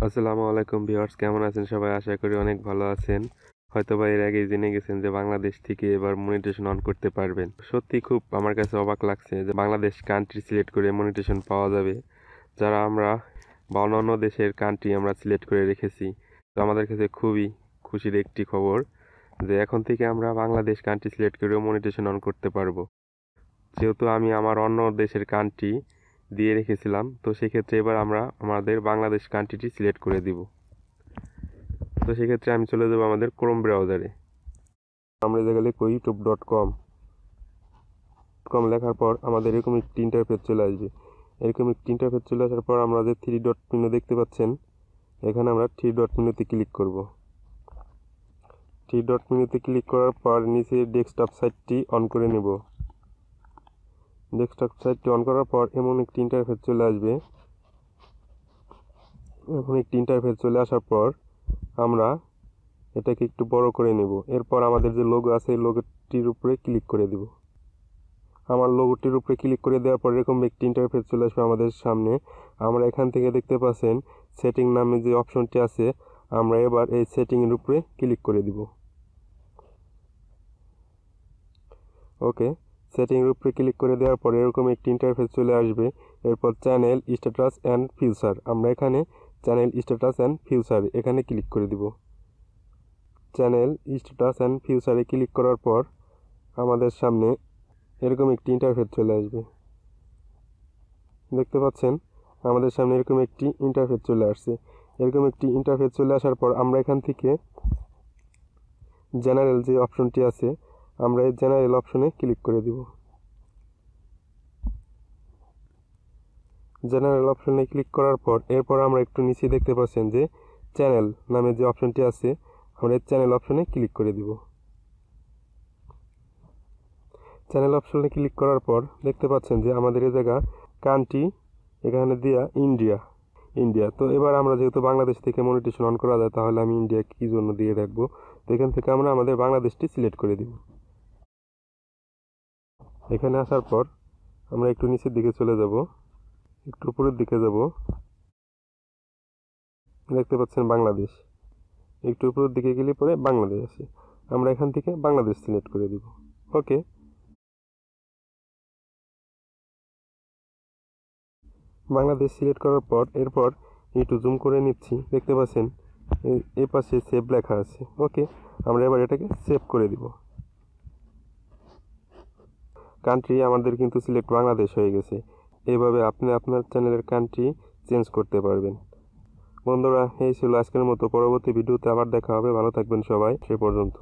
আসসালামু আলাইকুম ভিউয়ার্স, কেমন আছেন সবাই? আশা করি অনেক ভালো আছেন। হয়তোবা এর আগেই জেনে গেছেন যে বাংলাদেশ থেকে এবার মনিটাইজেশন অন করতে পারবেন। সত্যি খুব আমার কাছে অবাক লাগছে যে বাংলাদেশ কান্ট্রি সিলেক্ট করে মনিটাইজেশন পাওয়া যাবে, যারা আমরা বা অন্যান্য দেশের কান্ট্রি আমরা সিলেক্ট করে রেখেছি। তো আমাদের কাছে খুবই খুশির একটি খবর যে এখন থেকে আমরা বাংলাদেশ কান্ট্রি সিলেক্ট করেও মনিটাইজেশন অন করতে পারবো। যেহেতু আমি আমার অন্য দেশের কান্ট্রি দিয়ে রেখেছিলাম, তো সেক্ষেত্রে এবার আমরা আমাদের বাংলাদেশ কান্ট্রিটি সিলেক্ট করে দিব। তো সেক্ষেত্রে আমি চলে যাবো আমাদের ক্রোম ব্রাউজারে। আমরা জায়গা লিখবো youtube.com লেখার পর আমাদের এরকম একটি ইন্টারফেস চলে আসবে। এরকম একটি ইন্টারফেস চলে আসার পর আমরা যে 3 ডট মেনু দেখতে পাচ্ছেন, এখানে আমরা 3 ডট মেনুতে ক্লিক করব। 3 ডট মেনুতে ক্লিক করার পর নিচে ডেস্কটপ সাইটটি অন করে নেব। ডেস্কটপ সাইটটি অন করার পর এমন একটি ইন্টারফেস চলে আসবে। এখন একটি ইন্টারফেস চলে আসার পর আমরা এটাকে একটু বড় করে নেব। এরপর আমাদের যে লোগো আছে এই লোগোটির উপরে ক্লিক করে দেব। আমার লোগোটির উপরে ক্লিক করে দেওয়ার পর এরকম একটি ইন্টারফেস চলে আসবে আমাদের সামনে। আমরা এখান থেকে দেখতে পাচ্ছেন সেটিং নামে যে অপশনটি আছে, আমরা এবার এই সেটিংয়ের উপরে ক্লিক করে দিব। ওকে, সেটিংয়ের উপরে ক্লিক করে দেওয়ার পর এরকম একটি ইন্টারফেস চলে আসবে। এরপর চ্যানেল স্ট্যাটাস অ্যান্ড ফিউচার, আমরা এখানে চ্যানেল স্ট্যাটাস অ্যান্ড ফিউচার এখানে ক্লিক করে দিব। চ্যানেল স্ট্যাটাস অ্যান্ড ফিউচারে ক্লিক করার পর আমাদের সামনে এরকম একটি ইন্টারফেস চলে আসবে। দেখতে পাচ্ছেন আমাদের সামনে এরকম একটি ইন্টারফেস চলে আসছে। এরকম একটি ইন্টারফেস চলে আসার পর আমরা এখান থেকে জেনারেল যে অপশনটি আছে, আমরা এই জেনারেল অপশনে ক্লিক করে দিব। জেনারেল অপশনে ক্লিক করার পর এরপর আমরা একটু নিচে দেখতে পাচ্ছেন যে চ্যানেল নামে যে অপশনটি আছে, আমরা এই চ্যানেল অপশনে ক্লিক করে দিব। চ্যানেল অপশনে ক্লিক করার পর দেখতে পাচ্ছেন যে আমাদের এই জায়গা কান্ট্রি এখানে দেয়া ইন্ডিয়া। তো এবার আমরা যেহেতু বাংলাদেশ থেকে মনিটাইজেশন অন করা যায়, তাহলে আমি ইন্ডিয়া কী জন্য দিয়ে রাখবো। তো এখান থেকে আমরা আমাদের বাংলাদেশটি সিলেক্ট করে দিব। এখানে আসার পর আমরা একটু নিচের দিকে চলে যাব, একটু উপরের দিকে যাব, দেখতে পাচ্ছেন বাংলাদেশ। একটু উপরের দিকে গেলে পরে বাংলাদেশ আছে, আমরা এখান থেকে বাংলাদেশ সিলেক্ট করে দিব। ওকে, বাংলাদেশ সিলেক্ট করার পর এরপর একটু জুম করে নিচ্ছি, দেখতে পাচ্ছেন এই পাশে সেভ লেখা আছে। ওকে, আমরা এবার এটাকে সেভ করে দিব। কান্ট্রি আমাদের কিন্তু সিলেক্ট বাংলাদেশ হয়ে গেছে। এইভাবে আপনি আপনার চ্যানেলের কান্ট্রি চেঞ্জ করতে পারবেন। বন্ধুরা, এই ছিল আজকের মতো। পরবর্তী ভিডিওতে আবার দেখা হবে। ভালো থাকবেন সবাই, সে পর্যন্ত।